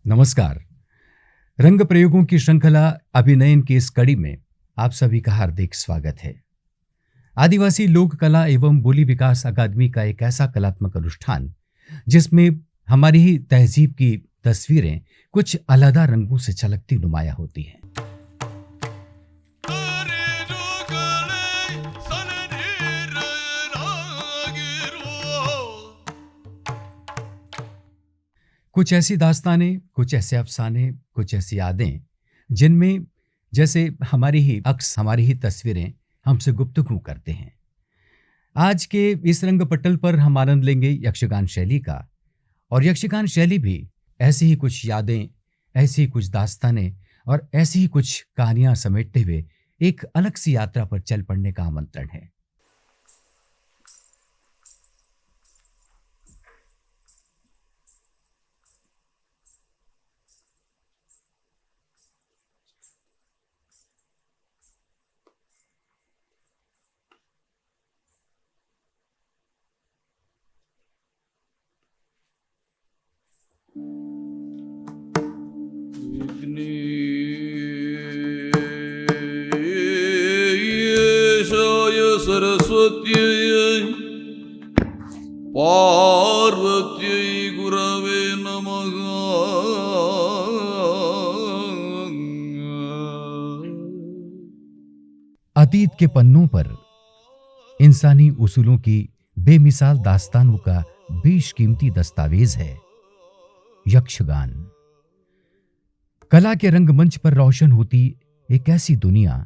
नमस्कार। रंग प्रयोगों की श्रृंखला अभिनयन की इस कड़ी में आप सभी का हार्दिक स्वागत है। आदिवासी लोक कला एवं बोली विकास अकादमी का एक ऐसा कलात्मक अनुष्ठान जिसमें हमारी ही तहजीब की तस्वीरें कुछ अलग रंगों से छलकती नुमाया होती हैं। कुछ ऐसी दास्तानें, कुछ ऐसे अफसाने, कुछ ऐसी यादें जिनमें जैसे हमारी ही अक्स, हमारी ही तस्वीरें हमसे गुफ्तगू करते हैं। आज के इस रंग पटल पर हम आनंद लेंगे यक्षगान शैली का, और यक्षगान शैली भी ऐसी ही कुछ यादें, ऐसी ही कुछ दास्तानें और ऐसी ही कुछ कहानियां समेटते हुए एक अलग सी यात्रा पर चल पड़ने का आमंत्रण है। सरस्वत्यै पार्वत्यै गुरवे नमः। अतीत के पन्नों पर इंसानी उसूलों की बेमिसाल दास्तानों का बेशकीमती दस्तावेज है यक्षगान। कला के रंगमंच पर रोशन होती एक ऐसी दुनिया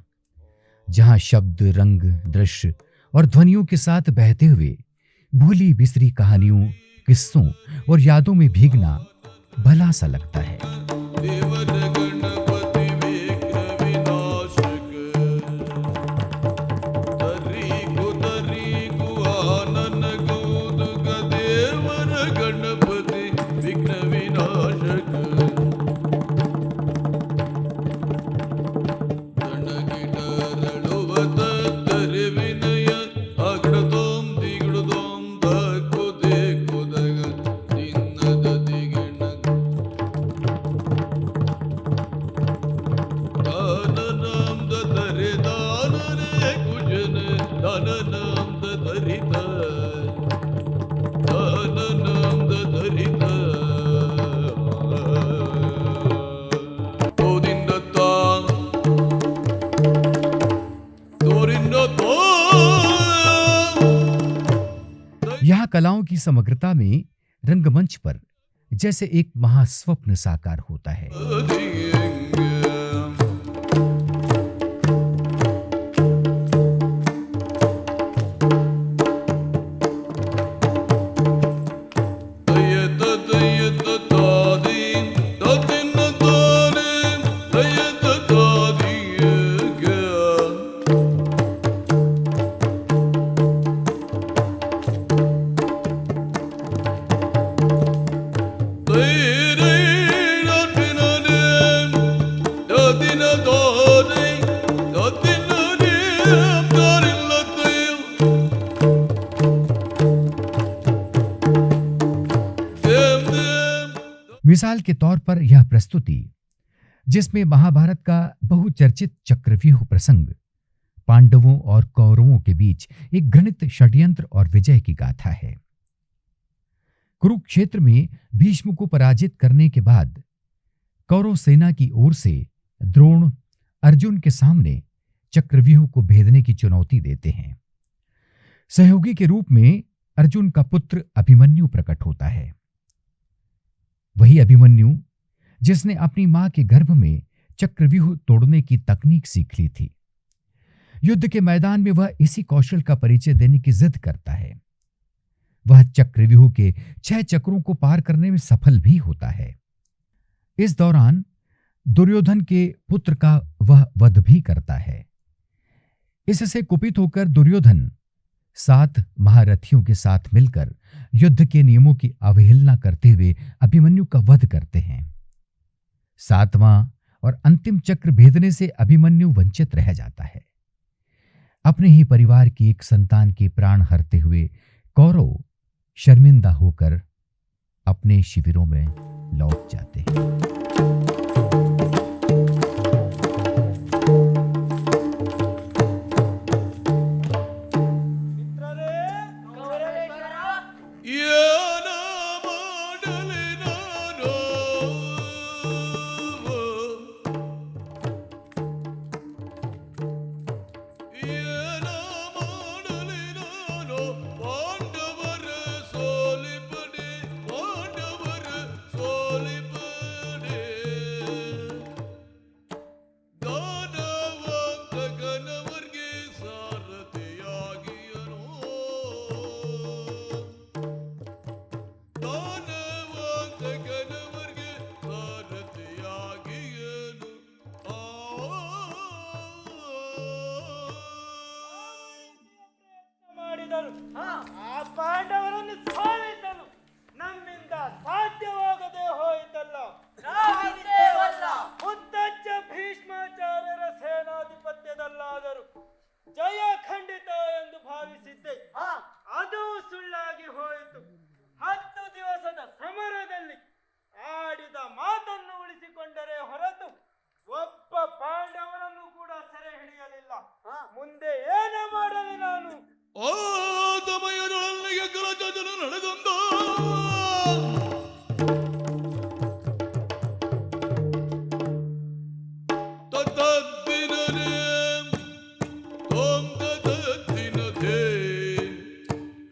जहां शब्द, रंग, दृश्य और ध्वनियों के साथ बहते हुए भूली बिसरी कहानियों, किस्सों और यादों में भीगना भला सा लगता है। यहाँ कलाओं की समग्रता में रंगमंच पर जैसे एक महास्वप्न साकार होता है। मिसाल के तौर पर यह प्रस्तुति, जिसमें महाभारत का बहुचर्चित चक्रव्यूह प्रसंग पांडवों और कौरवों के बीच एक घृणित षड्यंत्र और विजय की गाथा है। कुरुक्षेत्र में भीष्म को पराजित करने के बाद कौरव सेना की ओर से द्रोण अर्जुन के सामने चक्रव्यूह को भेदने की चुनौती देते हैं। सहयोगी के रूप में अर्जुन का पुत्र अभिमन्यु प्रकट होता है। वही अभिमन्यु जिसने अपनी मां के गर्भ में चक्रव्यूह तोड़ने की तकनीक सीख ली थी। युद्ध के मैदान में वह इसी कौशल का परिचय देने की जिद करता है। वह चक्रव्यूह के 6 चक्रों को पार करने में सफल भी होता है। इस दौरान दुर्योधन के पुत्र का वह वध भी करता है। इससे कुपित होकर दुर्योधन 7 महारथियों के साथ मिलकर युद्ध के नियमों की अवहेलना करते हुए अभिमन्यु का वध करते हैं। 7वां और अंतिम चक्र भेदने से अभिमन्यु वंचित रह जाता है। अपने ही परिवार की एक संतान के प्राण हरते हुए कौरव शर्मिंदा होकर अपने शिविरों में लौट जाते हैं। ಪಾಂಡವರ ಸೋಲಿಪಡೆ ಪಾಂಡವರ ಸೋಲಿಪಡೆ ದಾನವಂತಕನವರ್ಗೆ ಸಾರಥಿಯಾಗಿಯನು ದಾನವಂತಕನವರ್ಗೆ ಸಾರಥಿಯಾಗಿಯನು ಮಾಡಿದರು. ಆ ಪಾಂಡವರನ್ನು ಸೋಲಿಸಲು ನಮ್ಮಿಂದ ಸಾಧ್ಯವಾಗದೆ ಹೋಯಿತಲ್ಲ. ಮುತ್ತಜ್ಜ ಭೀಷ್ಮಾಚಾರ್ಯರ ಸೇನಾಧಿಪತ್ಯದಲ್ಲಾದರೂ ಜಯ ಖಂಡಿತ ಎಂದು ಭಾವಿಸಿದ್ದೆ. ಅದು ಸುಳ್ಳಾಗಿ ಹೋಯಿತು. 10 ದಿವಸದ ಸಮರದಲ್ಲಿ ಆಡಿದ ಮಾತನ್ನು ಉಳಿಸಿಕೊಂಡರೆ ಹೊರತು ಒಬ್ಬ ಪಾಂಡವರನ್ನು ಕೂಡ ಸೆರೆ ಹಿಡಿಯಲಿಲ್ಲ. ಮುಂದೆ ಏನ ಮಾಡಲಿ ನಾನು? ಆ ಸಮಯದೊಳಗೆ ಕಲಚದನು ನಡೆದೊಂದ ತತ್ತದ್ದಿನದೇ ತೋಂ ತತ್ತದ್ದಿನದೇ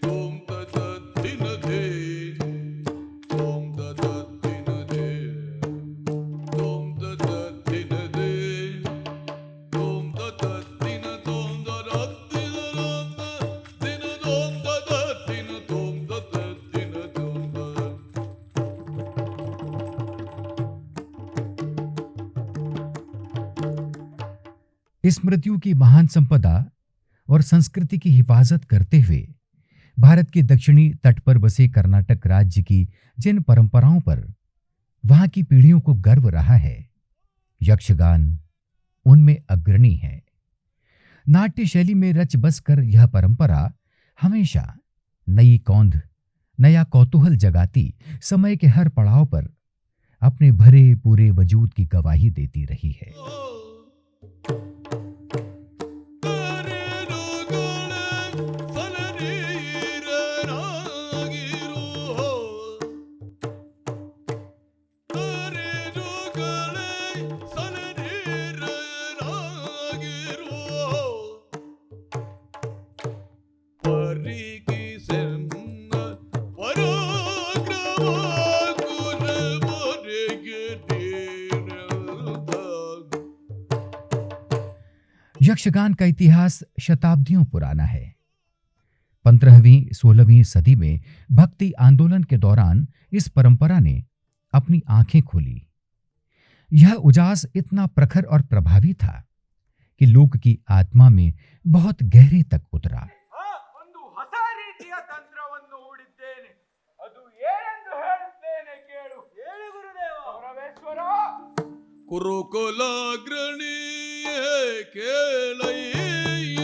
ತೋಂ ತತ್ತದ್ದಿನದೇ ತೋಂ ತತ್ತದ್ದಿನದೇ ತೋಂ ತತ್ತದ್ದಿನದೇ ತೋಂ ತತ್ತದ್ದಿನ ತೋಂ ತತ್ತದ್ದಿನ ದಿನ ತೋಂ ತತ್ತದ್ದಿನ ತೋಂ ತತ್ತದ್ದಿನ ತೋಂ स्मृतियों की महान संपदा और संस्कृति की हिफाजत करते हुए भारत के दक्षिणी तट पर बसे कर्नाटक राज्य की जिन परंपराओं पर वहां की पीढ़ियों को गर्व रहा है, यक्षगान उनमें अग्रणी है। नाट्य शैली में रच बस कर यह परंपरा हमेशा नई कौंध, नया कौतूहल जगाती समय के हर पड़ाव पर अपने भरे पूरे वजूद की गवाही देती रही है। यक्षगान का इतिहास शताब्दियों पुराना है। 15वीं 16वीं सदी में भक्ति आंदोलन के दौरान इस परंपरा ने अपनी आंखें खोली। यह उजास इतना प्रखर और प्रभावी था कि लोक की आत्मा में बहुत गहरे तक उतरा। ಒಂದು ಹೊಸ ರೀತಿಯ ತಂತ್ರವನ್ನು ಹೂಡಿದ್ದೇನೆ. ಅದು ಏನೆಂದು ಹೇಳುತ್ತೇನೆ ಕೇಳು. ಹೇಳಿ ಗುರುದೇವ. ಪರಮೇಶ್ವರ. ಕುರುಕುಲಾಗ್ರಣಿಯೇ ಕೇಳಯ್ಯ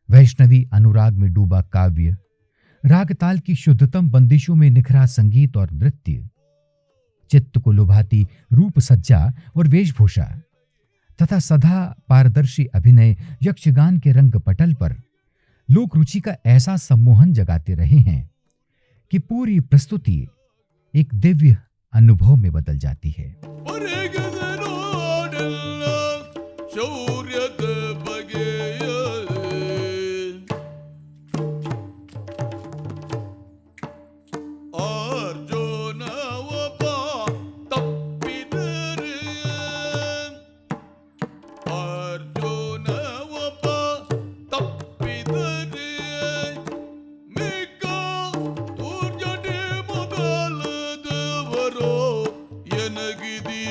वैष्णवी अनुराग में डूबा काव्य, राग ताल की शुद्धतम बंदिशों में निखरा संगीत और नृत्य, चित्त को लुभाती रूप सज्जा और वेशभूषा तथा सदा पारदर्शी अभिनय यक्षगान के रंग पटल पर लोक रुचि का ऐसा सम्मोहन जगाते रहे हैं कि पूरी प्रस्तुति एक दिव्य अनुभव में बदल जाती है। ಶೌರ್ಯದ ಬಗೆಯ ಅರ್ಜುನ ಒಬ್ಬ ತಪ್ಪಿದರೆ ಅರ್ಜುನ ಒಬ್ಬ ತಪ್ಪಿದರೆ ಮಿಕ್ಕ ದುರ್ಜನೆ ಮೊದಲದವರು ಎನಗಿದಿ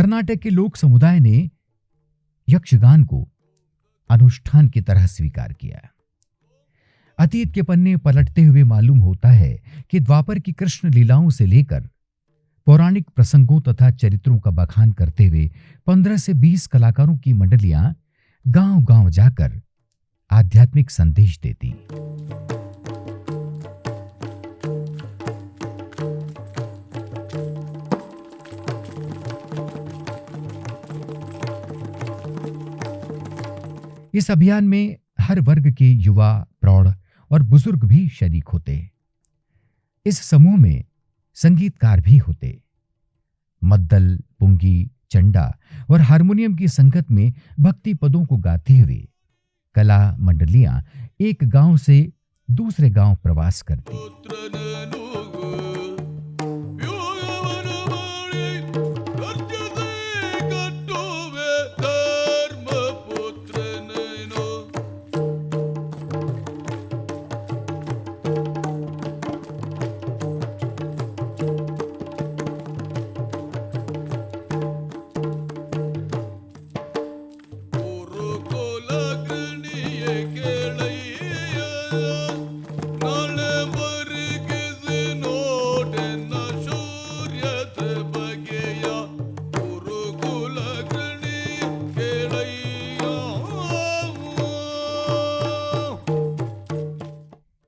कर्नाटक के लोक समुदाय ने यक्षगान को अनुष्ठान की तरह स्वीकार किया। अतीत के पन्ने पलटते हुए मालूम होता है कि द्वापर की कृष्ण लीलाओं से लेकर पौराणिक प्रसंगों तथा चरित्रों का बखान करते हुए 15 से 20 कलाकारों की मंडलियां गांव-गांव जाकर आध्यात्मिक संदेश देती। इस अभियान में हर वर्ग के युवा, प्रौढ़ और बुजुर्ग भी शरीक होते। इस समूह में संगीतकार भी होते। मद्दल, पुंगी, चंडा और हारमोनियम की संगत में भक्ति पदों को गाते हुए कला मंडलियां एक गांव से दूसरे गांव प्रवास करती।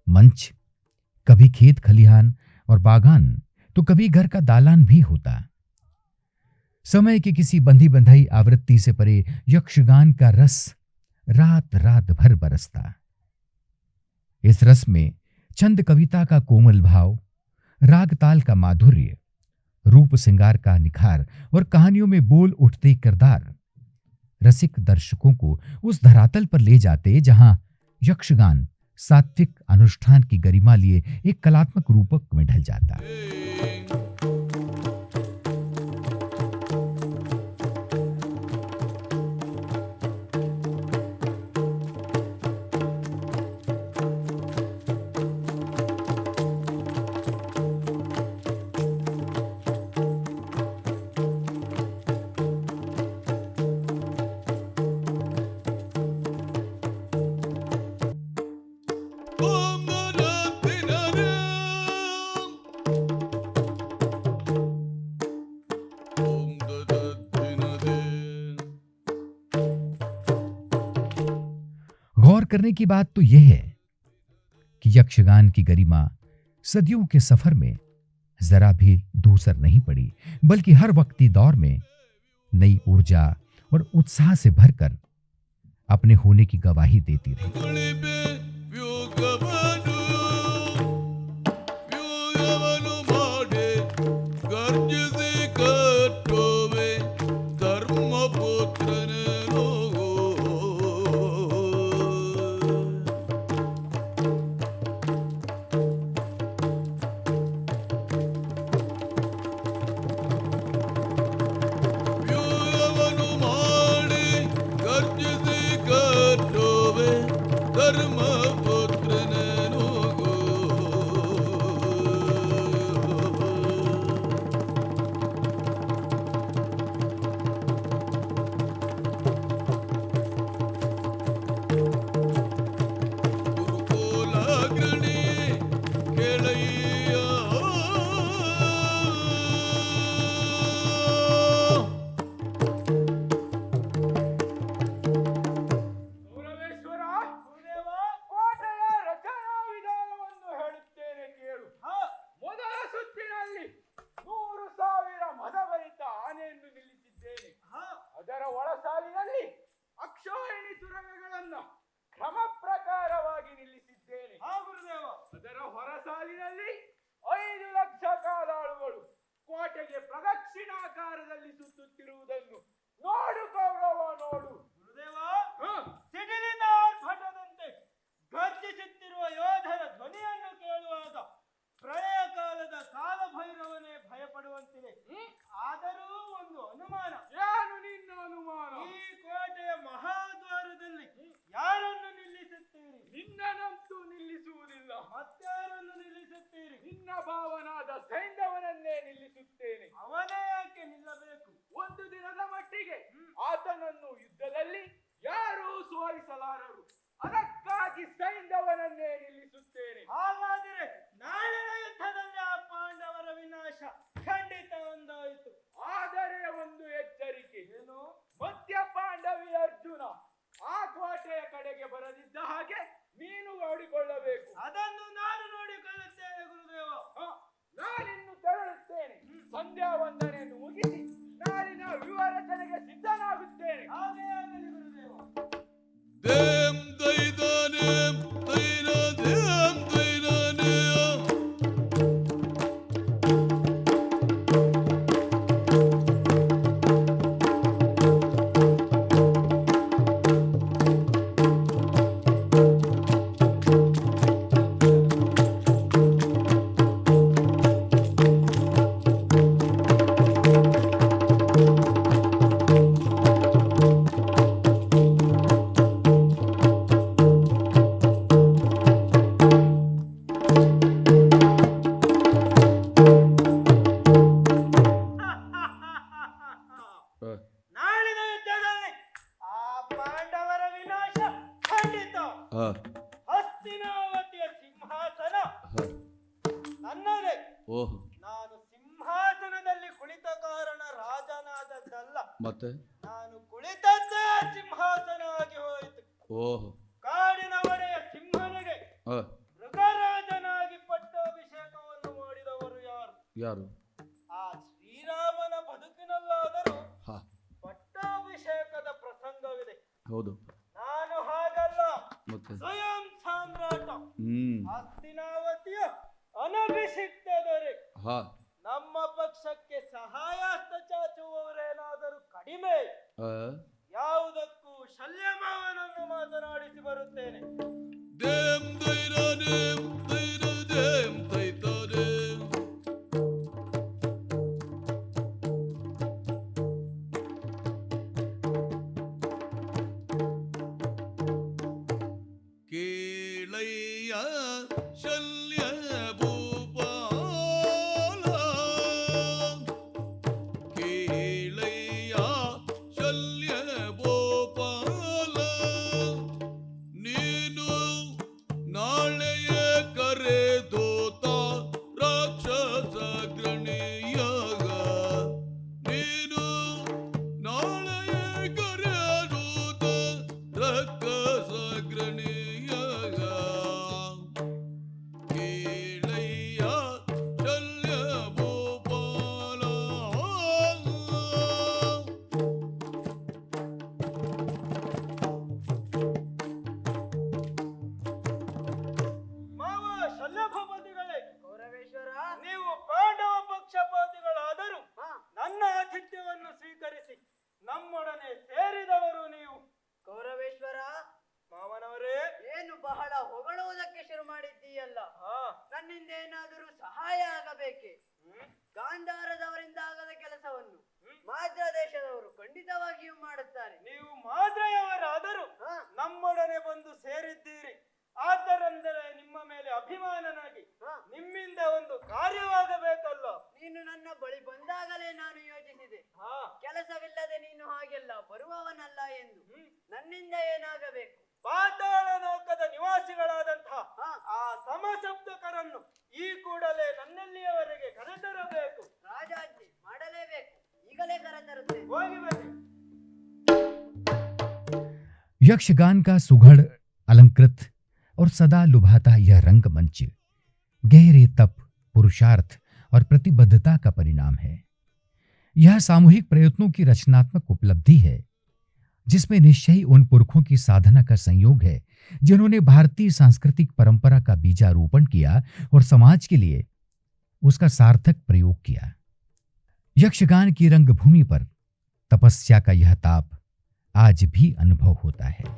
मंच कभी खेत खलिहान और बागान तो कभी घर का दालान भी होता। समय की किसी बंधी बंधाई आवृत्ति से परे यक्षगान का रस रात रात भर बरसता। इस रस में छंद कविता का कोमल भाव, राग ताल का माधुर्य, रूप श्रृंगार का निखार और कहानियों में बोल उठते किरदार रसिक दर्शकों को उस धरातल पर ले जाते जहां यक्षगान सात्विक अनुष्ठान की गरिमा लिए एक कलात्मक रूपक में ढल जाता। गौर करने की बात तो यह है कि यक्षगान की गरिमा सदियों के सफर में जरा भी दूसर नहीं पड़ी, बल्कि हर वक्ती दौर में नई ऊर्जा और उत्साह से भरकर अपने होने की गवाही देती रही। ಪ್ರದಕ್ಷಿಣಾಕಾರದಲ್ಲಿ ಸುತ್ತುತ್ತಿರುವುದನ್ನು ನೋಡು ಕೌರವ, ನೋಡು. ಗುರುದೇವ, ಸಿಡಿಲಿನ ಆರ್ಭಟದಂತೆ ಗರ್ಜಿಸುತ್ತಿರುವ ಯೋಧರ ಧ್ವನಿಯನ್ನು ಕೇಳುವಾಗ ಪ್ರಳಯ ಕಾಲದ ಕಾಲಭೈರವನೇ ಭಯಪಡುವಂತಿದೆ. ಆದರೂ ಒಂದು ಅನುಮಾನ. ಏನು ನಿನ್ನ ಅನುಮಾನ? ಈ ಕೋಟೆಯ ಮಹಾದ್ವಾರದಲ್ಲಿ ಯಾರನ್ನು ನಿಲ್ಲಿಸುತ್ತೀರಿ? ನಿನ್ನನಂತೂ ನಿಲ್ಲಿಸುವುದಿಲ್ಲ. ಮತ್ತಾರನ್ನು ನಿಲ್ಲಿಸುತ್ತೀರಿ? ನಿನ್ನ ಭಾವನಾದ ಸೈಂಧವನನ್ನೇ ನಿಲ್ಲಿಸುತ್ತೇನೆ. ಅವನೇ ಯಾಕೆ ನಿಲ್ಲಬೇಕು? ಒಂದು ಒಂದು ದಿನದ ಮಟ್ಟಿಗೆ ಆತನನ್ನು ಯುದ್ಧದಲ್ಲಿ ಯಾರೂ ಸೋಲಿಸಲಾರರು. ಅದಕ್ಕಾಗಿ ಸೈಂಧವನನ್ನೇ ನಿಲ್ಲಿಸುತ್ತೇನೆ. ಹಾಗಾದರೆ ನಾಳಿನ ಯುದ್ಧದಲ್ಲಿ ಆ ಪಾಂಡವರ ವಿನಾಶ ಖಂಡಿತ ಒಂದಾಯಿತು. ಆದರೆ ಒಂದು ಎಚ್ಚರಿಕೆ. ಏನು? ಮಧ್ಯ ಪಾಂಡವಿ ಅರ್ಜುನ ಆ ಕೋಟೆಯ ಕಡೆಗೆ ಬರದಿದ್ದ ಹಾಗೆ ನೀನು ನೋಡಿಕೊಳ್ಳಬೇಕು. ಅದನ್ನು ನಾನು ನೋಡಿಕೊಳ್ಳುತ್ತೇನೆ ಗುರುದೇವ. ನಾನಿನ್ನು ತೆರಳುತ್ತೇನೆ. ಸಂಧ್ಯಾ ವಂದನೆಯನ್ನು ಮುಗಿಸಿ ನಾಳಿನ ವಿವರಚನೆಗೆ ಸಿದ್ಧನಾಗುತ್ತೇನೆ. ಹಾಗೆ ಆಗಲಿ ಗುರುದೇವ. ದೇಂ ದೈದಾನೇಂ ದೈನ ದೇಂ ದೈದಾನೇಯ ನಾಳಿನ ಯುದ್ಧದಲ್ಲಿ ಆ ಪಾಂಡವರ ವಿನಾಶ ಖಂಡಿತ. ಹಸ್ತಿನಾವತಿಯ ಸಿಂಹಾಸನ ನನ್ನದೇ. ಓಹ್ ನಾನು ಸಿಂಹಾಸನದಲ್ಲಿ ಕುಳಿತ ಕಾರಣ ರಾಜನಾದದ್ದಲ್ಲ, ಮತ್ತೆ ನಾನು ಕುಳಿತದ್ದೇ ಸಿಂಹಾಸನ ಆಗಿ ಹೋಯಿತು. ಓಹ್ ಕಾಡಿನ ಒಡೆಯ ಸಿಂಹನಿಗೆ ಮೃಗರಾಜನಾಗಿ ಪಟ್ಟಾಭಿಷೇಕವನ್ನು ಮಾಡಿದವರು ಯಾರು? ಯಾರು? ಆ ಶ್ರೀರಾಮನ ಬದುಕಿನಲ್ಲಾದರೂ ಹಾ ಪಟ್ಟಾಭಿಷೇಕದ ಪ್ರಸಂಗವಿದೆ. ಹೌದು. ನಾನು ಹಾಗಲ್ಲ, ಮತ್ತೆ ಸ್ವಯಂ ಸಾಮ್ರಾಟ ಹ್ಮ್ ಹಸ್ತಿನಾವತಿಯ ಅನಭಿಷಿಕ್ತ ದೊರೆ. ಹಾ ನಮ್ಮ ಪಕ್ಷಕ್ಕೆ ಸಹಾಯಾಸ್ತ ಚಾಚುವವರೇನಾದರೂ ಕಡಿಮೆ? ಯಾವುದಕ್ಕೂ ಶಲ್ಯಮಾವನನ್ನು ಮಾತನಾಡಿಸಿ ಬರುತ್ತೇನೆ. ದೇಂ ದೈದಾನೇಂ ದೈನ ದೇಂ ದೈದಾನೇಂ ಕೇಳಯ್ಯ ಶಲ್ಯ ಭೂಪಾಲ ಕೇಳಯ್ಯ ಶಲ್ಯ ಭೂಪಾಲ ನೀನು ನಾಳೆಯ ಕರೆದೋತ ರಾಕ್ಷಸ ಗಣಿಯಾಗ ನೀನು ನಾಳೆಯ ಕರೆದೋತ ರಾಕ್ಷಸ ಗಣಿಯಾಗ ಕೇಳಯ್ಯ ಶಲ್ಯ ಭೂಪಾಲ ಮಾವ ಶಲ್ಯಭೂಪತಿಗಳೇ, ಗೌರವೇಶ್ವರ, ನೀವು ಪಾಂಡವ ಪಕ್ಷಪಾತಿಗಳಾದರೂ ನನ್ನ ಆತಿಥ್ಯವನ್ನು ಸ್ವೀಕರಿಸಿ ನಮ್ಮೊಡನೆ ಸೇರಿದವರು ನೀವು. ಗೌರವೇಶ್ವರ, ಮಾವನವರೇ, ಏನು ಬಹಳ ಹೊಗಳುವುದಕ್ಕೆ ಶುರು ಮಾಡಿದ್ದೀಯಲ್ಲ. ಹಾ ನನ್ನಿಂದ ಏನಾದರೂ ಸಹಾಯ ಆಗಬೇಕೆ? ಗಾಂಧಾರದವರಿಂದ ಆಗದ ಕೆಲಸವನ್ನು ಮಾದ್ರ ದೇಶದವರು ಖಂಡಿತವಾಗಿಯೂ ಮಾಡುತ್ತಾರೆ. ನೀವು ಮಾದ್ರೆಯವರಾದರೂ ನಮ್ಮೊಡನೆ ಬಂದು ಸೇರಿದ್ದೀರಿ. ಆದ್ದರಿಂದಲೇ ನಿಮ್ಮ ಮೇಲೆ ಅಭಿಮಾನನಾಗಿ ನಿಮ್ಮಿಂದ ಒಂದು ಕಾರ್ಯವಾಗಬೇಕಲ್ಲ. ನೀನು ನನ್ನ ಬಳಿ ಬಂದಾಗಲೇ ನಾನು ಯೋಚಿಸಿದೆ, ಹಾ ಕೆಲಸವಿಲ್ಲದೆ ನೀನು ಹಾಗೆಲ್ಲ ಬರುವವನಲ್ಲ ಎಂದು. ನನ್ನಿಂದ ಏನಾಗಬೇಕು? ಪಾತಾಳ ಲೋಕದ ನಿವಾಸಿಗಳಾದಂತಹ ಆ ಸಮಸಪ್ತಕರನ್ನು ಈ ಕೂಡಲೇ ನನ್ನಲ್ಲಿಯವರೆಗೆ ಕರೆತರಬೇಕು. ರಾಜಾಜ್ಞೆ ಮಾಡಲೇಬೇಕು. ಈಗಲೇ ಕರೆತರುತ್ತೇನೆ. ಹೋಗಿ ಬನ್ನಿ. यक्षगान का सुघड़ अलंकृत और सदा लुभाता यह रंगमंच गहरे तप, पुरुषार्थ और प्रतिबद्धता का परिणाम है। यह सामूहिक प्रयत्नों की रचनात्मक उपलब्धि है जिसमें निश्चय ही उन पुरखों की साधना का संयोग है जिन्होंने भारतीय सांस्कृतिक परंपरा का बीजारोपण किया और समाज के लिए उसका सार्थक प्रयोग किया। यक्षगान की रंगभूमि पर तपस्या का यह ताप आज भी अनुभव होता है।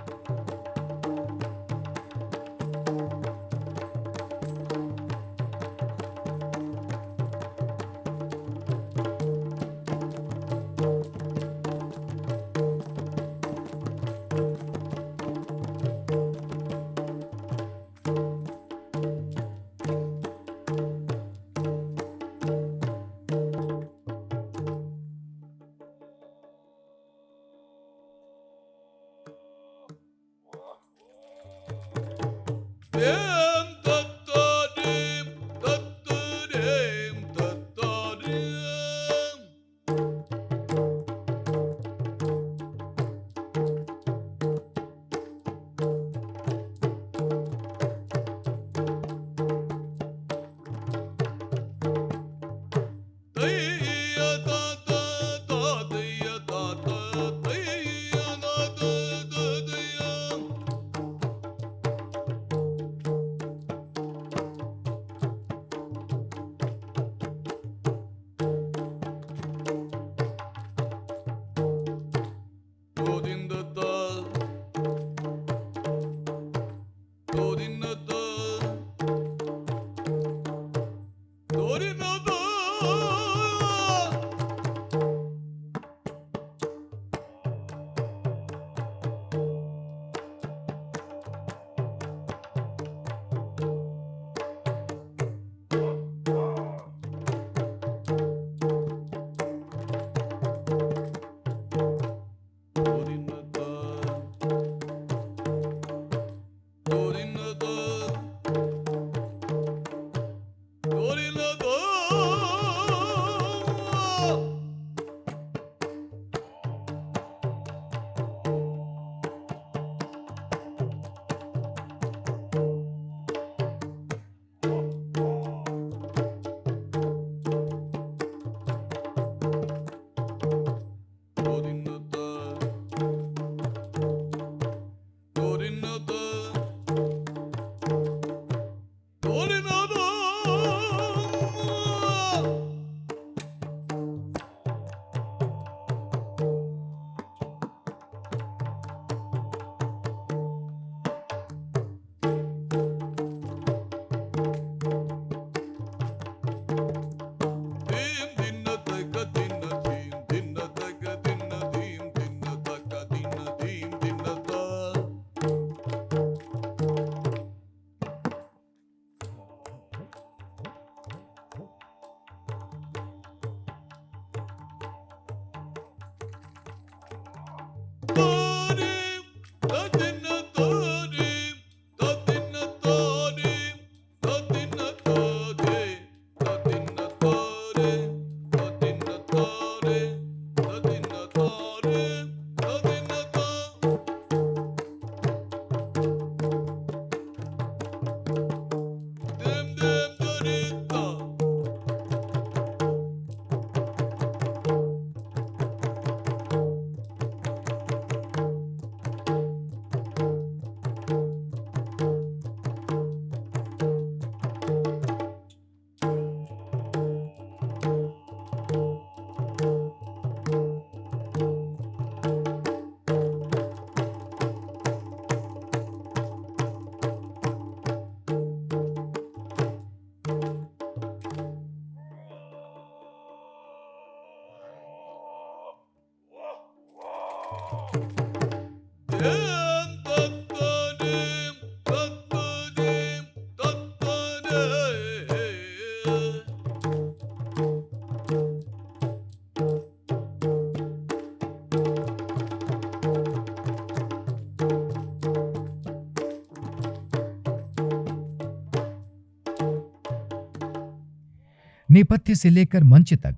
नेपथ्य से लेकर मंच तक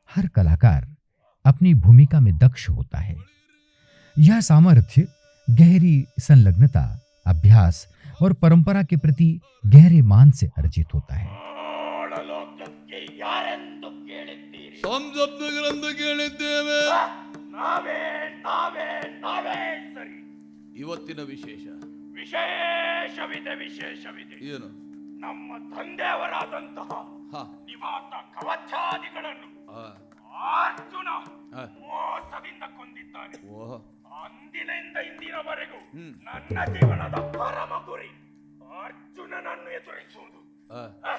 हर कलाकार अपनी भूमिका में दक्ष होता है। यह सामर्थ्य गहरी संलग्नता, अभ्यास और परंपरा के प्रति गहरे मान से अर्जित होता है। ಲೋಕಕ್ಕೆ ಯಾರೆಂದು ಕೇಳಿದ್ದೀರಿ? ಸಂಸಪ್ತಗಳಂತ ಕೇಳಿದ್ದೇವೆ. ನಾವೇ ನಾವೇ ನಾವೇ ಸರಿ. ಇವತ್ತಿನ ವಿಶೇಷ ವಿಶೇಷವಿದೆ. ಏನು? ನಮ್ಮ ತಂದೆಯವರಾದಂತಹ ಹ ನಿವಾತ ಕವಚಾದಿಗಳನ್ನು ಆ, ಅರ್ಜುನ ಆ. ಮೋಸದಿಂದ ಕೊಂದಿದ್ದಾನೆ. ಓಹ್ ಅಂದಿನಿಂದ ಇಂದಿನವರೆಗೂ ಹ್ಮ್. ನನ್ನ ಜೀವನದ ಪರಮ ಗುರಿ ಅರ್ಜುನನನ್ನು ಎದುರಿಸುವುದು. ಆ, ಆ,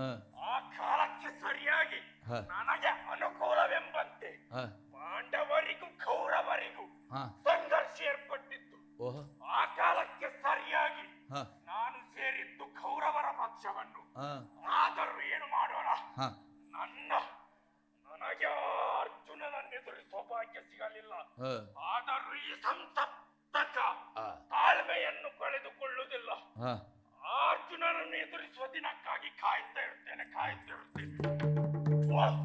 ಆ, ಆ ಕಾಲಕ್ಕೆ ಸರಿಯಾಗಿ ಹ. ನನಗೆ ಅನುಕೂಲವೆಂಬಂತೆ ಆ, ಪಾಂಡವರಿಗೂ ಕೌರವರಿಗೂ ಹ, ಸಂಘರ್ಷ ಏರ್ಪಟ್ಟಿತ್ತು. ಓಹ್ ಆ ಕಾಲಕ್ಕೆ ಸರಿಯಾಗಿ ಹ, ನಾನು ಸೇರಿದ್ದು ಕೌರವರ ಪಕ್ಷವನ್ನು. ಆ, ಆದರೂ ಏನು ಮಾಡೋಣ, ಹ, ನನಗೆ ಅರ್ಜುನನನ್ನು ಎದುರಿಸುವ ಭಾಗ್ಯ ಸಿಗಲಿಲ್ಲ. ಹ, ಆದರೂ ಈ ಸಂಸಪ್ತಕ ಆ, ತಾಳ್ಮೆಯನ್ನು ಕಳೆದುಕೊಳ್ಳುವುದಿಲ್ಲ. ಹ. ಅರ್ಜುನನನ್ನು ಎದುರಿಸುವ ದಿನಕ್ಕಾಗಿ ಕಾಯ್ತಾ ಇರ್ತೇನೆ. ಓಹ್,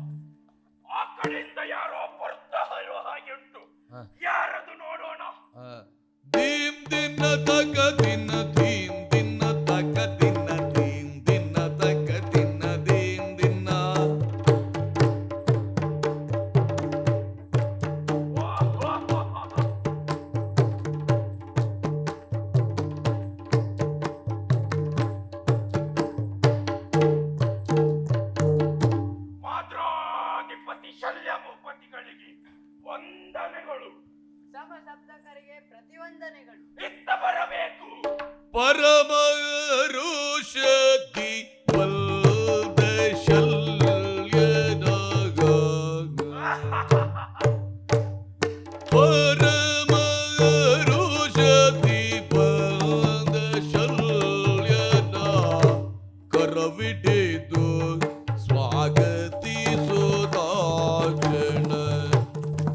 ಆ ಕಡೆಯಿಂದ ಯಾರೋ ಬರ್ತಾ ಇರೋ ಹಾಗೆ ಉಂಟು. ಹ. ಯಾರದು ನೋಡೋಣ. ಆ. ದೀಮ್ ದಿನ ತಕ ದಿನ ದೀಮ್ ದಿನ ತಕ ದಿನ ದೀಮ್ ದಿನ ತಕ ದಿನ ದೀಮ್ ದಿನ. ಮಾದ್ರಾಧಿಪತಿ ಶಲ್ಯ ಭೂಪತಿಗಳಿಗೆ ವಂದನೆಗಳು. ಸಮಸಪ್ತಕರಿಗೆ ಪ್ರತಿವಂದನೆಗಳು. ಇತ್ತ ಬರಬೇಕು. ಪರಮ ಋಷಿ ಬಲ್ದ ಶಲ್ಯನಾಗ. ಪರಮ ಋಷಿ ಬಲ್ದ ಶಲ್ಯನ ಕರವಿಡಿದು ಸ್ವಾಗತಿಸುತ್ತಾಕ್ಷಣ.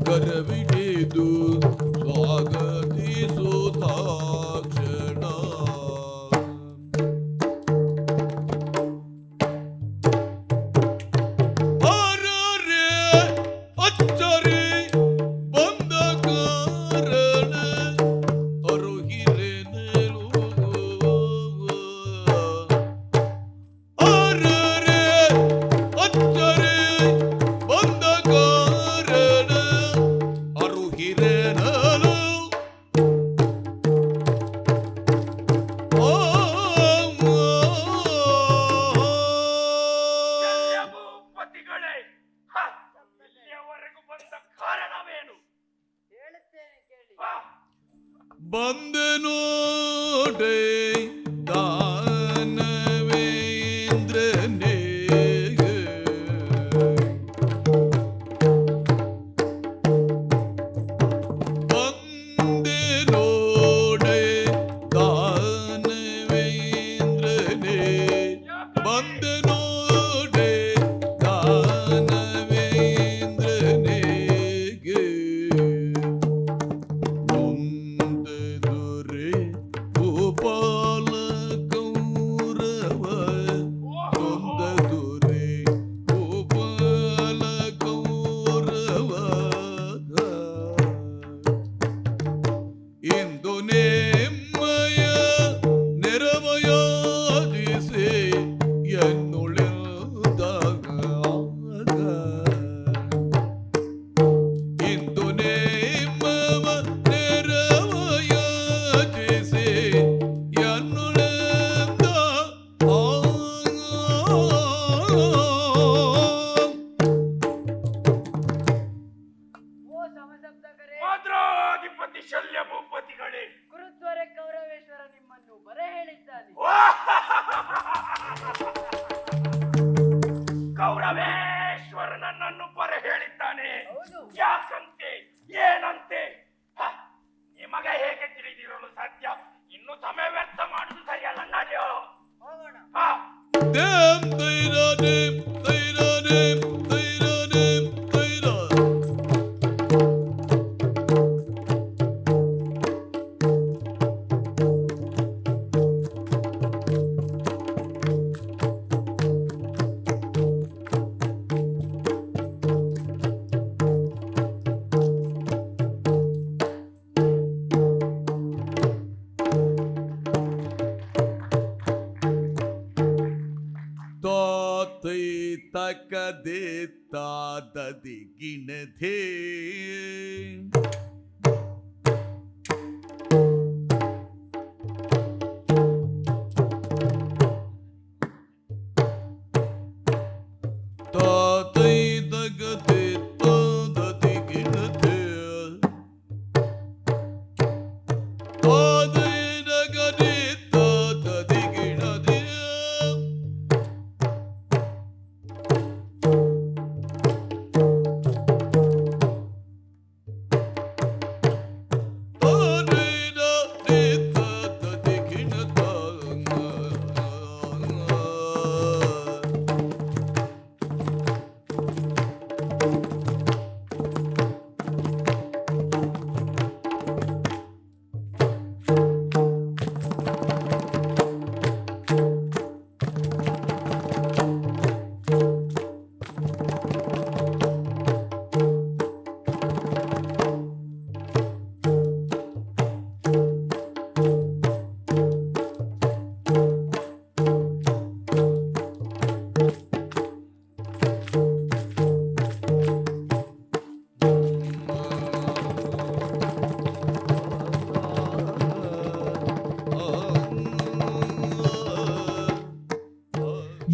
ಕರವಿಡಿದು ಸ್ವಾಗತಿಸುತ್ತಾಕ್ಷಣ. ಅರರೆ ಅಚ್ಚರಿ ಬಂದ ಕಾರಣ ಅರುಹಿರೆನೆಲು. ಅರರೆ ಅಚ್ಚರಿ ಬಂದ ಕಾರಣ ಅರುಹಿರೆನಲು. ಶಲ್ಯ ಭೂಪತಿಗಳೇ, ಇಲ್ಲಿಯವರೆಗೂ ಬಂದ ಕಾರಣವೇನು? ಹೇಳುತ್ತೇನೆ ಕೇಳಿ. ಬಾ. ಬಂದೆ ನೋಡೆ ದಾನವೇಂದ್ರನೇ. ಬಂದೆ ನೋಡೆ ದಾನವೇಂದ್ರನೇ. ಬಂದೆ ನೋಡೆ ದಾನವೇಂದ್ರನೇಗೆ. ನೊಂದೆದುರೆ ಗೋಪಾಲ ಕೌರವ. ನೊಂದೆದುರೆ ಗೋಪಾಲ ಕೌರವ. ಇಂದು ನೇಮಯ ನೆರವಯಾಜಿಸಿ ಎನ್ನುಳಿದಾಗ. ಇಂದು ನೇಮವ ನೆರವಯಾಜಿಸಿ ಎನ್ನುಳಿದ. ಓ ಸಮಸಪ್ತಕರೇ, ಮಾದ್ರಾಧಿಪತಿ ಶಲ್ಯ ಭೂಪತಿಗಳೇ, ಗುರುತ್ವರೆ ಕೌರವೇಶ್ವರ ನಿಮ್ಮನ್ನು ಬರೆ ಹೇಳಿದ್ದಾನೆ. ಕೌರವೇಶ್ವರ ನನ್ನನ್ನು ಬರ ಹೇಳಿದ್ದಾನೆ. ಹೌದು. ಯಾಕಂತೆ? ಏನಂತೆ? ಹ, ನಿಮಗೆ ಹೇಗೆ ತಿಳಿದಿರಲು ಸಾಧ್ಯ? ಇನ್ನು ಸಮಯ ವ್ಯರ್ಥ ಮಾಡುದು ಸರಿಯಲ್ಲ. ನಡೆಯೋ ಹೋಗೋಣ. ಹ. ದೇಂ ತೈರ ದೇಂ ತೈರ ದೇಂ ತೈರ ದೇಂ ತೈರ. ತೋತೈ ತಕದೆ ತಾದದಿ ಗಿಣಧೇ ತೋತೈ ತಕದೆ ತಾದದಿ ಗಿಣಧೇ ತೋತೈ ತಕದೆ ತಾದದಿ ಗಿಣಧೇ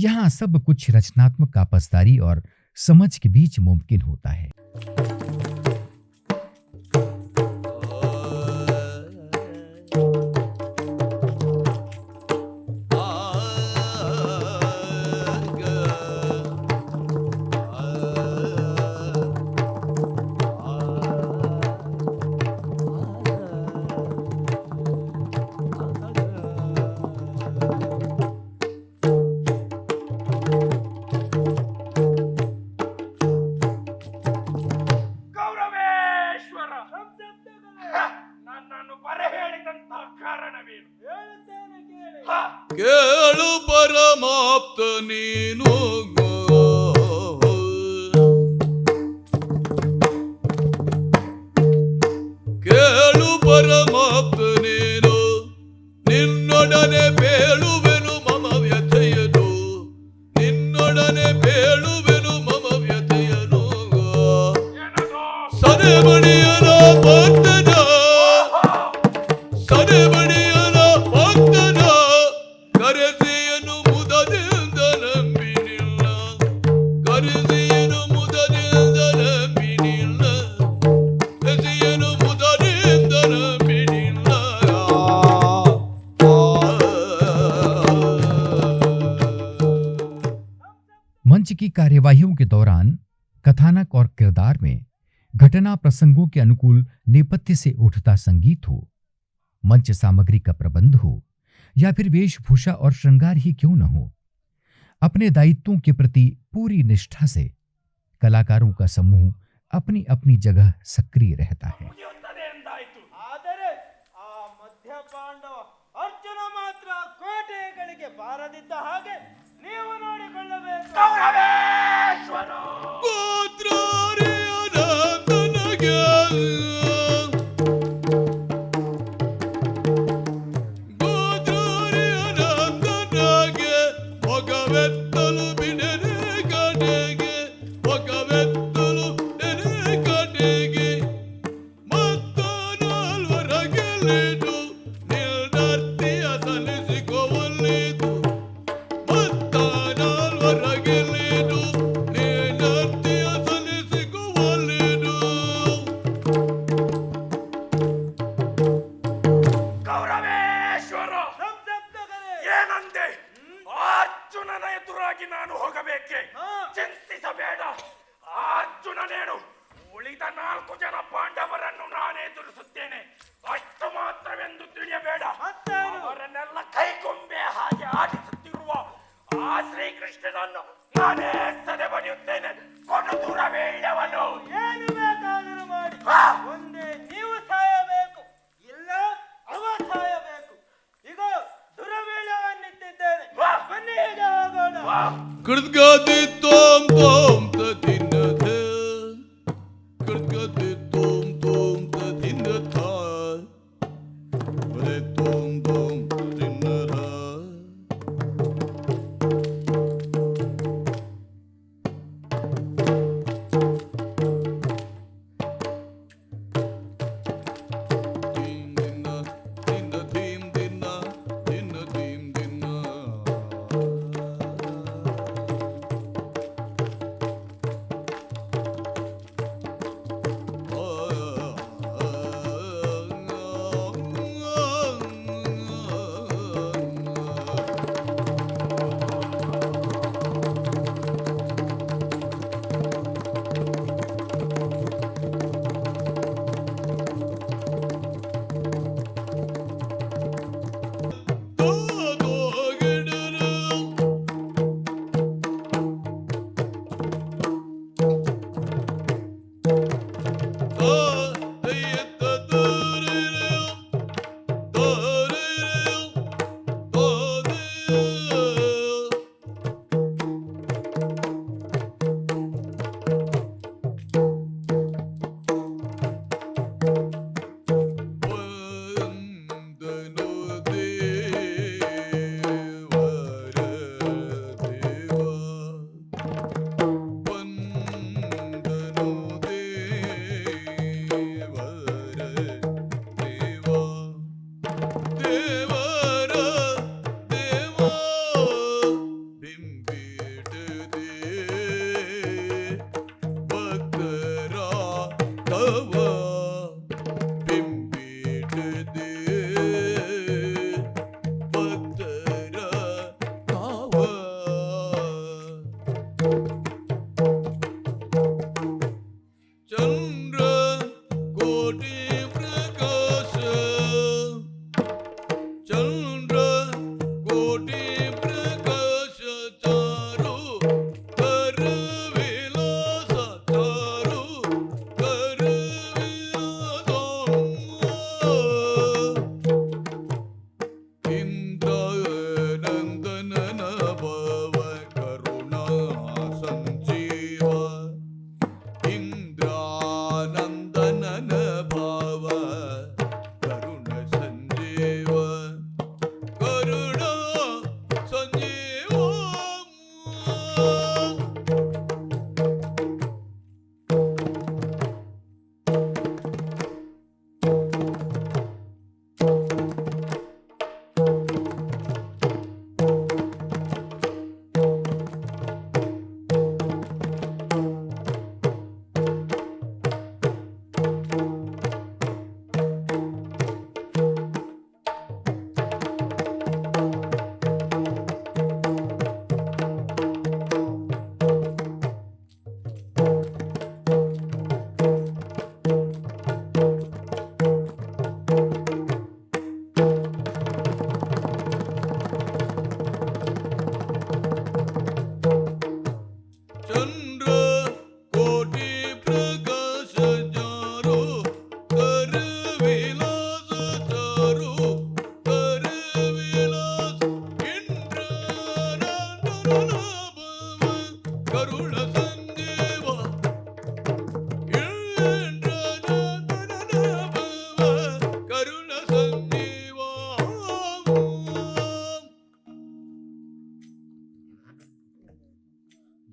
यहाँ सब कुछ रचनात्मक आपसदारी और समझ के बीच मुमकिन होता है। ಗೌರವೇಶ್ವರ ನನ್ನನ್ನು ಬರೆ ಹೇಳಿದಂತಹ ಕಾರಣವೇನು? ಹೇಳುತ್ತೇನೆ ಕೇಳಿ. ಕೇಳು ಪರಮಾಪ್ತ ನೀನು ಕೇಳು ಪರಮಾಪ್ತ ನೀನು ನಿನ್ನೊಡನೆ ಬೇಳುವೆನು ಮಮ ವ್ಯಥೆಯನು ನಿನ್ನೊಡನೆ ಬೇಳುವೆನು ಮಮ ವ್ಯಥೆಯನು ಏನದು? ಸದೆಬಡಿಯನ ಭಕ್ತನ ಸದೆಬಡಿಯನ ಭಕ್ತನ ಕರೆಸಿಯನು ಮುದದಿಂದ ನಂಬಿನಿಲ್ಲ ಕರೆಸಿಯನು ಮುದದಿಂದ ನಂಬಿನಿಲ್ಲ ಕರೆಸಿಯನು ಮುದದಿಂದ ನಂಬಿನಿಲ್ಲ मंच की कार्यवाहियों के दौरान कथानक और किरदार में घटना प्रसंगों के अनुकूल नेपथ्य से उठता संगीत हो, मंच सामग्री का प्रबंध हो या फिर वेशभूषा और श्रृंगार ही क्यों न हो, अपने दायित्वों के प्रति पूरी निष्ठा से कलाकारों का समूह अपनी अपनी जगह सक्रिय रहता है। ಮುಗಿಯುತ್ತದೆ ಎಂದಾಯ್ತು. ಆದರೆ ಆ ಮಧ್ಯ ಪಾಂಡವ ಅರ್ಜುನ ಮಾತ್ರ ಕೋಟೆಗಳಿಗೆ ಬಾರದಿದ್ದ ಹಾಗೆ ನೀವು ನೋಡಿಕೊಳ್ಳಬೇಕು. ಗೌರವೇಶ್ವರ ಗೋತ್ರಾರ್ಯನ ತನಗೆ ಗೋತ್ರಾರ್ಯನ ತನಗೆ ಭಗವೆತ್ತಲು ಬಿಡನೆ ಕಡೆಗೆ ಭಗವೆತ್ತಲು ನೆನೆ ಕಡೆಗೆ ಮತ್ತ ನಾಲ್ವರಗೆಲ್ಲಿದು ನಿಲ್ದರ್ತಿಯ ಸಲ್ಲಿಸಿಕೊಳ್ಳಿದು ಮತ್ತ ನಾಲ್ವರಗೆಲ್ಲಿದು ನಿಲ್ದರ್ತಿಯ ಸಲ್ಲಿಸಿಕೊಳ್ಳಿದು ಗೌರವೇಶ್ವರ ಸಂಸಪ್ತಕರೇ. ಏನಂದೆ? ಅರ್ಜುನನ ಎದುರಾಗಿ ನಾನು ಹೋಗಬೇಕೆ? ಚಿಂತಿಸಬೇಡ. ಅರ್ಜುನನೇನು ಉಳಿದ 4 ಜನ ಪಾಂಡವರನ್ನು ನಾನೇ ಎದುರಿಸುತ್ತೇನೆ. ಅಷ್ಟು ಮಾತ್ರವೆಂದು ತಿಳಿಯಬೇಡ. ಮತ್ತೇನು? ಅವರನ್ನೆಲ್ಲ ಕೈಗೊಂಬೆ ಹಾಗೆ ಆಡಿಸುತ್ತಿರುವ ಆ ಶ್ರೀಕೃಷ್ಣನನ್ನು ನಾನೇ ಸದೆ ಬಡಿಯುತ್ತೇನೆ. ಕೊಡು ದೂರವೇಳ್ಯವನು. ಏನು ಬೇಕಾದರೂ ಮಾಡಿ. ಹಾ. ಒಂದೇ ನೀವು ಸಾಯಬೇಕು, ಇಲ್ಲ ಅವ ಸಾಯಬೇಕು. ಈಗ ದುರವೀಳ್ಯವನ್ನಿಟ್ಟಿದ್ದೇನೆ. ಹಾ. ಬನ್ನಿ ಈಗ ಹೋಗೋಣ. ಕೃದ್ಗದಿ ತೋಂ ತೋಂ ತದಿನದ ಕೃದ್ಗದಿ ತೋಂ ತೋಂ ತದಿನದ ಬರೆ ತೋಂ ತೋಂ ತದಿನದ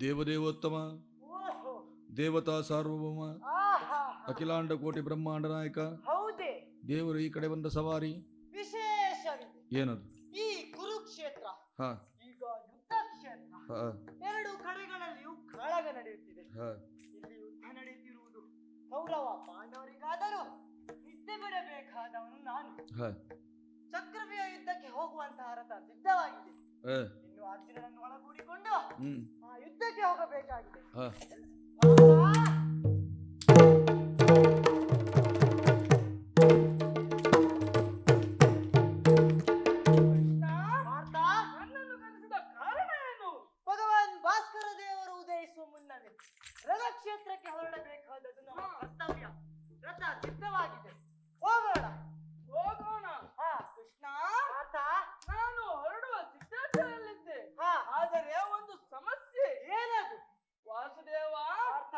ದೇವದೇವೋತ್ತಮ, ಓಹೋ ದೇವತಾ ಸಾರ್ವಭೌಮ, ಆಹಾ ಅಖಿಲಾಂಡ ಕೋಟಿ ಬ್ರಹ್ಮಾಂಡ ನಾಯಕ, ಹೌದೇ ದೇವರು ಈ ಕಡೆ ಬಂದ ಸವಾರಿ. ವಿಶೇಷವಿದೆ. ಏನದು? ಈ ಕುರುಕ್ಷೇತ್ರ ಹ ಈಗ ಯುದ್ಧ ಕ್ಷೇತ್ರ. ಹ ಎರಡು ಕಡೆಗಳಲ್ಲಿಯೂ ಕಾಳಗ ನಡೆಯುತ್ತಿದೆ. ಹ ಇಲ್ಲಿ ಯುದ್ಧ ನಡೆಯುತ್ತಿರುವುದು ಕೌರವ ಪಾಂಡವರಿಗಾದರೂ ನಿದ್ದೆ ಬಿಡಬೇಕಾದವನು ನಾನು. ಹ ಚಕ್ರವ್ಯೂಹ ಯುದ್ಧಕ್ಕೆ ಹೋಗುವಂತಹ ರಥ ಸಿದ್ಧವಾಗಿದೆ. ಹ ಇನ್ನು ಅರ್ಜುನನನ್ನು ಒಳಗೂಡಿಕೊಂಡು ಹ್ಮ್ ಆ ಯುದ್ಧಕ್ಕೆ ಹೋಗಬೇಕಾಗಿದೆ. ಹ ಪಾರ್ಥ, ನನ್ನನ್ನು ಕರೆಸಿದ ಕಾರಣ ಏನು? ಭಗವಾನ್ ಭಾಸ್ಕರ ದೇವರು ಉದಯಿಸುವ ಮುನ್ನವೇ ರಣಕ್ಷೇತ್ರಕ್ಕೆ ಹೊರಡಬೇಕಾದದ್ದು ನಮ್ಮ ಕರ್ತವ್ಯ. ರಥ ಸಿದ್ಧವಾಗಿದೆ, ಹೋಗೋಣ. ಹೋಗೋಣ. ಹಾ ಕೃಷ್ಣ. ಪಾರ್ಥ, ನಾನು ಹೊರಡುವ ಸಿದ್ಧತೆಯಲ್ಲಿದ್ದೆ. ಹಾ ಆದರೆ ಒಂದು ಸಮಸ್ಯೆ. ಏನದು? ವಾಸುದೇವ, ಪಾರ್ಥ.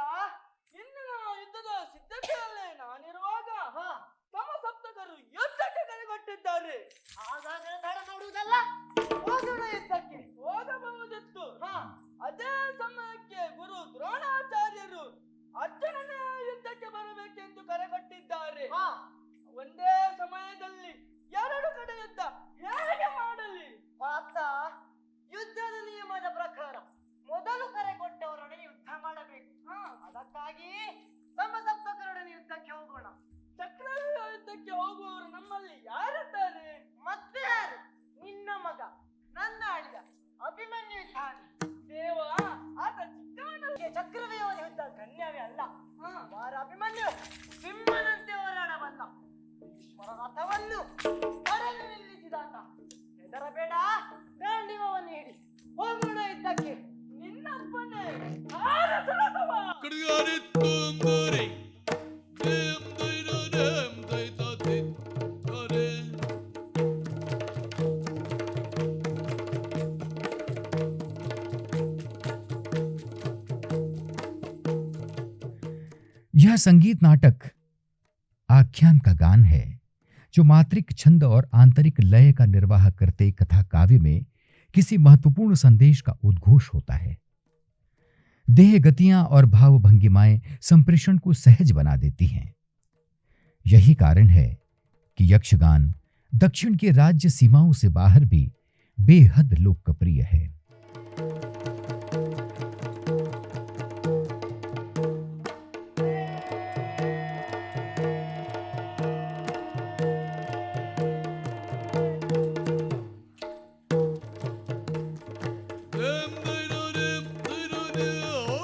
ಇಂದಿನ ಯುದ್ಧದ ಸಿದ್ಧತೆಯಲ್ಲೇ ನಾನಿರುವಾಗ ಹಾ ಸಮಸಪ್ತಕರು ಯುದ್ಧಕ್ಕೆ ಕರೆಗೊಟ್ಟಿದ್ದಾರೆ. ಹಾಗಾದರೆ ತಡ ಮಾಡುವುದಲ್ಲ, ಹೋಗೋಣ ಯುದ್ಧಕ್ಕೆ. ಹೋಗಬಹುದಿತ್ತು. ಹಾ ಅದೇ ಸಮಯಕ್ಕೆ ಗುರು ದ್ರೋಣಾಚಾರ್ಯರು ಅರ್ಜುನನ ಯುದ್ಧಕ್ಕೆ ಬರಬೇಕೆಂದು ಕರೆಗೊಟ್ಟಿದ್ದಾರೆ. ಹಾ ಒಂದೇ ಸಮಯದಲ್ಲಿ ಎರಡು ಕಡೆ ಯುದ್ಧ ಹೇಗೆ ಮಾಡಲಿ? ಪಾರ್ಥ, ಯುದ್ಧದ ನಿಯಮದ ಪ್ರಕಾರ ಮೊದಲು ಕರೆ ಕೊಟ್ಟವರೊಡನೆ ಯುದ್ಧ ಮಾಡಬೇಕು. ಅದಕ್ಕಾಗಿ ಸಮಸಪ್ತಕರೊಡನೆ ಯುದ್ಧಕ್ಕೆ ಹೋಗೋಣ. ಚಕ್ರವ್ಯೂಹ ಯುದ್ಧಕ್ಕೆ ಹೋಗುವವರು ನಮ್ಮಲ್ಲಿ ಯಾರಿದ್ದಾರೆ? ಮತ್ತೆ ಯಾರು? ನಿನ್ನ ಮಗ, ನನ್ನ ಅಳಿಯ ಅಭಿಮನ್ಯು ಇದ್ದಾನೆ. ದೇವ, ಆತ ಚಿಕ್ಕವನಲ್ಲಿ ಚಕ್ರವ್ಯೂಹದ ಯುದ್ಧ ಗಣ್ಯವೇ ಅಲ್ಲ. ಮಾರ ಅಭಿಮನ್ಯು ಸಿಂಹನಂತೆ ಹೋರಾಡಬಲ್ಲ. ಈಶ್ವರ ರಥವನ್ನು ತಡೆದು ನಿಲ್ಲಿಸಿದಾತ. ಹೆದರಬೇಡ, ಗಾಂಡಿವವನ್ನು ಹಿಡಿ, ಹೋಗೋಣ ಯುದ್ಧಕ್ಕೆ. ನಿನ್ನಪ್ಪನೇ ಭಾರತರಥವ. ಕಡಿಗಾರಿತ್ತು ಅಂಗರೆ ದೇಂ ದೈನ ದೇಂ ದೈತಾತಿ ಕರೆ. यह संगीत नाटक आख्यान का गान है जो मात्रिक छंद और आंतरिक लय का निर्वाह करते कथा काव्य में किसी महत्वपूर्ण संदेश का उद्घोष होता है। देह गतियां और भाव भंगिमाएं संप्रेषण को सहज बना देती हैं। यही कारण है कि यक्षगान दक्षिण के राज्य सीमाओं से बाहर भी बेहद लोकप्रिय है। ದೇಂ ದೈನ ದೇಂ ದೈನ ದೇ ಓ.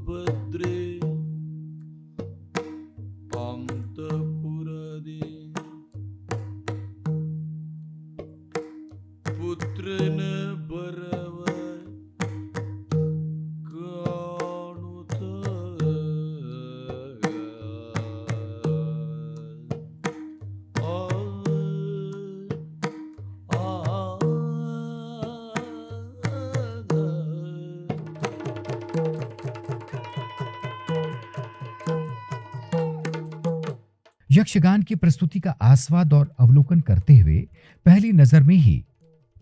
ಭದ್ರೆ ಅಂತಃಪುರದಿ ಪುತ್ರನ ಬರವ ಕಾಣುತ್ತ यक्षगान की प्रस्तुति का आस्वाद और अवलोकन करते हुए पहली नजर में ही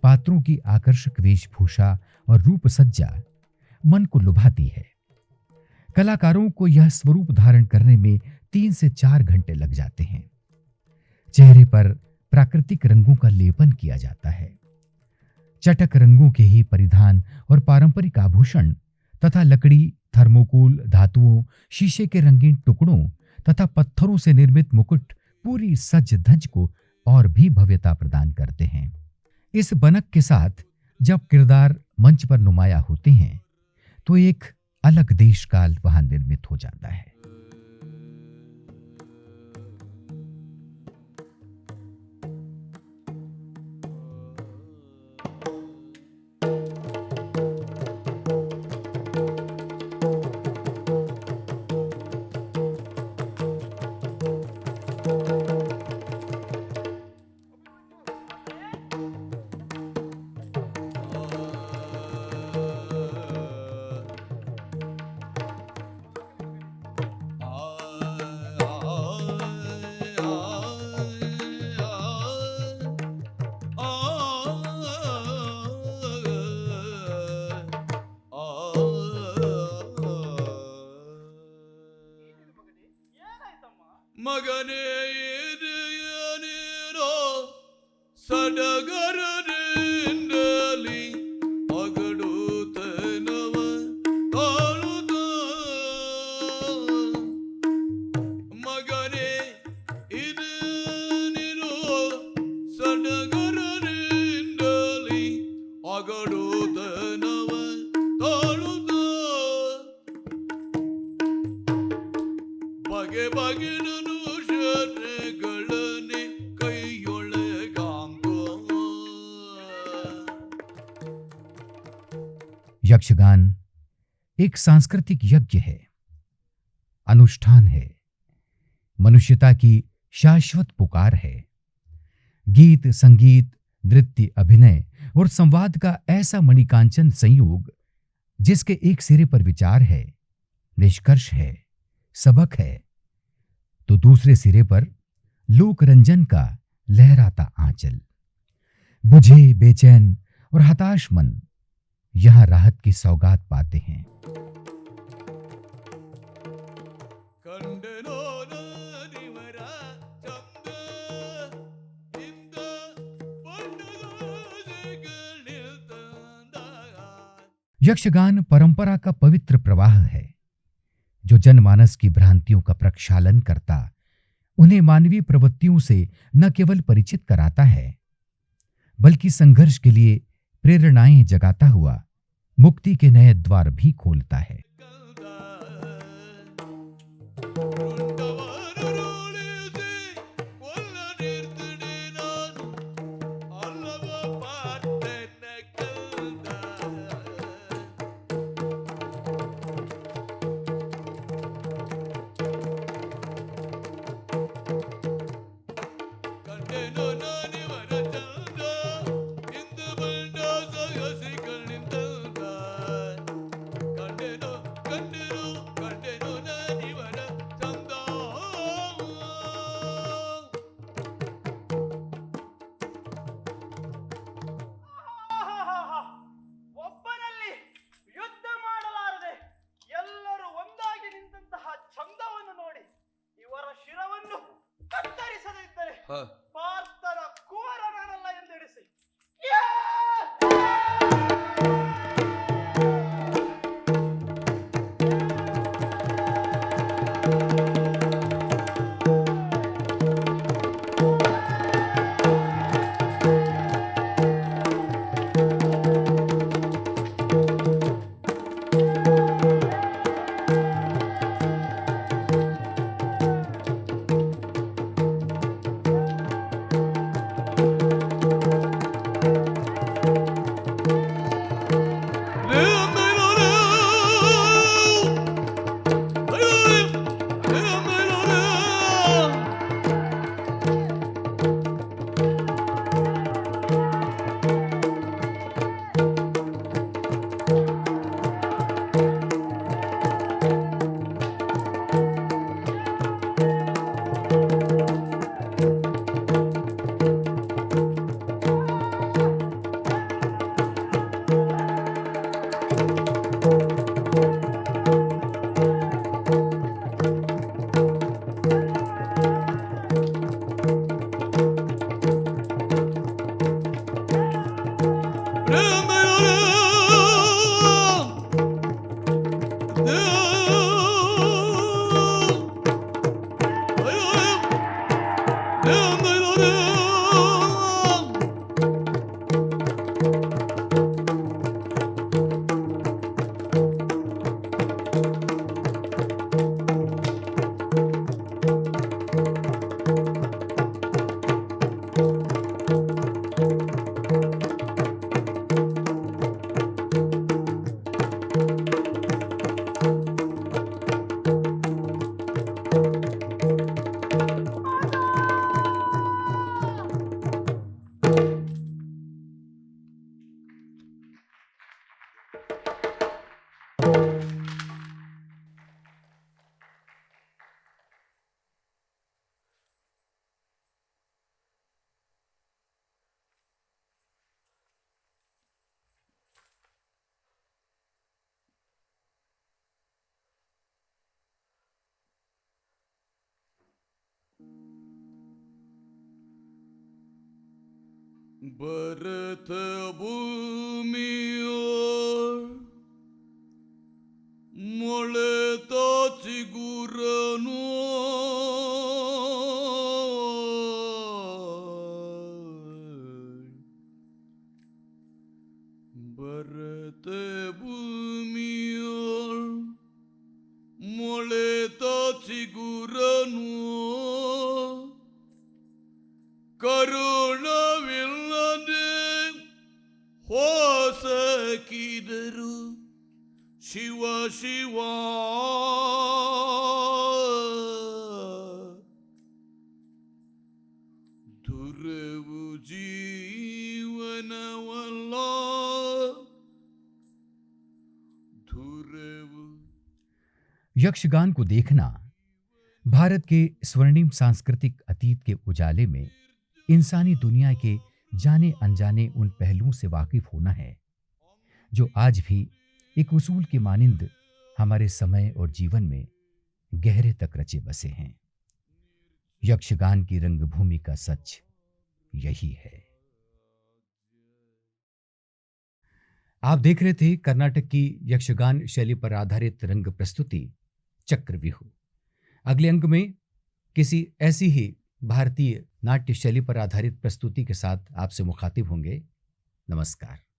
पात्रों की आकर्षक वेशभूषा और रूप सज्जा मन को लुभाती है। कलाकारों को यह स्वरूप धारण करने में 3 से 4 घंटे लग जाते हैं। चेहरे पर प्राकृतिक रंगों का लेपन किया जाता है। चटक रंगों के ही परिधान और पारंपरिक आभूषण तथा लकड़ी, थर्मोकोल, धातुओं, शीशे के रंगीन टुकड़ों तथा पत्थरों से निर्मित मुकुट पूरी सज धज को और भी भव्यता प्रदान करते हैं। इस बनक के साथ जब किरदार मंच पर नुमाया होते हैं तो एक अलग देश काल वहां निर्मित हो जाता है। ಮಗನೇ ಹಿರಿಯನಿರೋ ಸಡಗರದಿಂದಲಿ ಅಗಡುತನವ ತಾಳುತ್ತ ಮಗನೇ ಹಿರಿಯನಿರೋ ಸಡಗರದಿಂದಲಿ ಅಗಡುತನವ ತಾಳುತ್ತ ಬಗೆ ಬಗೆನನು ಶರಣಗಳನೆ ಕೈಯೊಳಗಾಂಗೋ। यक्षगान एक सांस्कृतिक यज्ञ है, अनुष्ठान है, मनुष्यता की शाश्वत पुकार है। गीत, संगीत, नृत्य, अभिनय और संवाद का ऐसा मणिकांचन संयोग जिसके एक सिरे पर विचार है, निष्कर्ष है, सबक है, तो दूसरे सिरे पर लोक रंजन का लहराता आंचल। बुझे, बेचैन और हताश मन यहां राहत की सौगात पाते हैं। ಕಂಡೆನೋ ನಾನಿವರ ಚಂದ ಇಂದ ಪಟ್ಟದೋಜೆಗಳಿಲ್ತಂದ। यक्षगान परंपरा का पवित्र प्रवाह है जो जनमानस की भ्रांतियों का प्रक्षालन करता उन्हें मानवीय प्रवृत्तियों से न केवल परिचित कराता है बल्कि संघर्ष के लिए प्रेरणाएं जगाता हुआ मुक्ति के नए द्वार भी खोलता है। ಒಬ್ಬನಲ್ಲಿ ಯುದ್ಧ ಮಾಡಲಾರದೆ ಎಲ್ಲರೂ ಒಂದಾಗಿ ನಿಂತಹ ಚಂದವನ್ನು ನೋಡಿ ಇವರ ಶಿರವನ್ನು ಕತ್ತರಿಸದಿದ್ದರೆ ಪಾರ್ಥನ ಕುವರನಲ್ಲ ಎಂದೆಣಿಸಿ ಭರತ ಭೂಮಿಯ ಮೊಳೆತ ಚಿಗುರನು ಭರತ ಭೂಮಿಯ ಮೊಳೆತ ಚಿಗುರನು ಕರುಣವಿಲ್ಲದೆ ಹೊಸಕಿದರು ಶಿವ ಶಿವ ದುರವು ಜೀವನವಲ್ಲ ದುರವು यक्षगान को देखना भारत के स्वर्णिम सांस्कृतिक अतीत के उजाले में इंसानी दुनिया के जाने अनजाने उन पहलुओं से वाकिफ होना है जो आज भी एक उसूल के मानिंद हमारे समय और जीवन में गहरे तक रचे बसे हैं। यक्षगान की रंगभूमि का सच यही है। आप देख रहे थे कर्नाटक की यक्षगान शैली पर आधारित रंग प्रस्तुति चक्रव्यूह। अगले अंक में किसी ऐसी ही भारतीय नाट्य शैली पर आधारित प्रस्तुति के साथ आपसे मुखातिब होंगे। नमस्कार।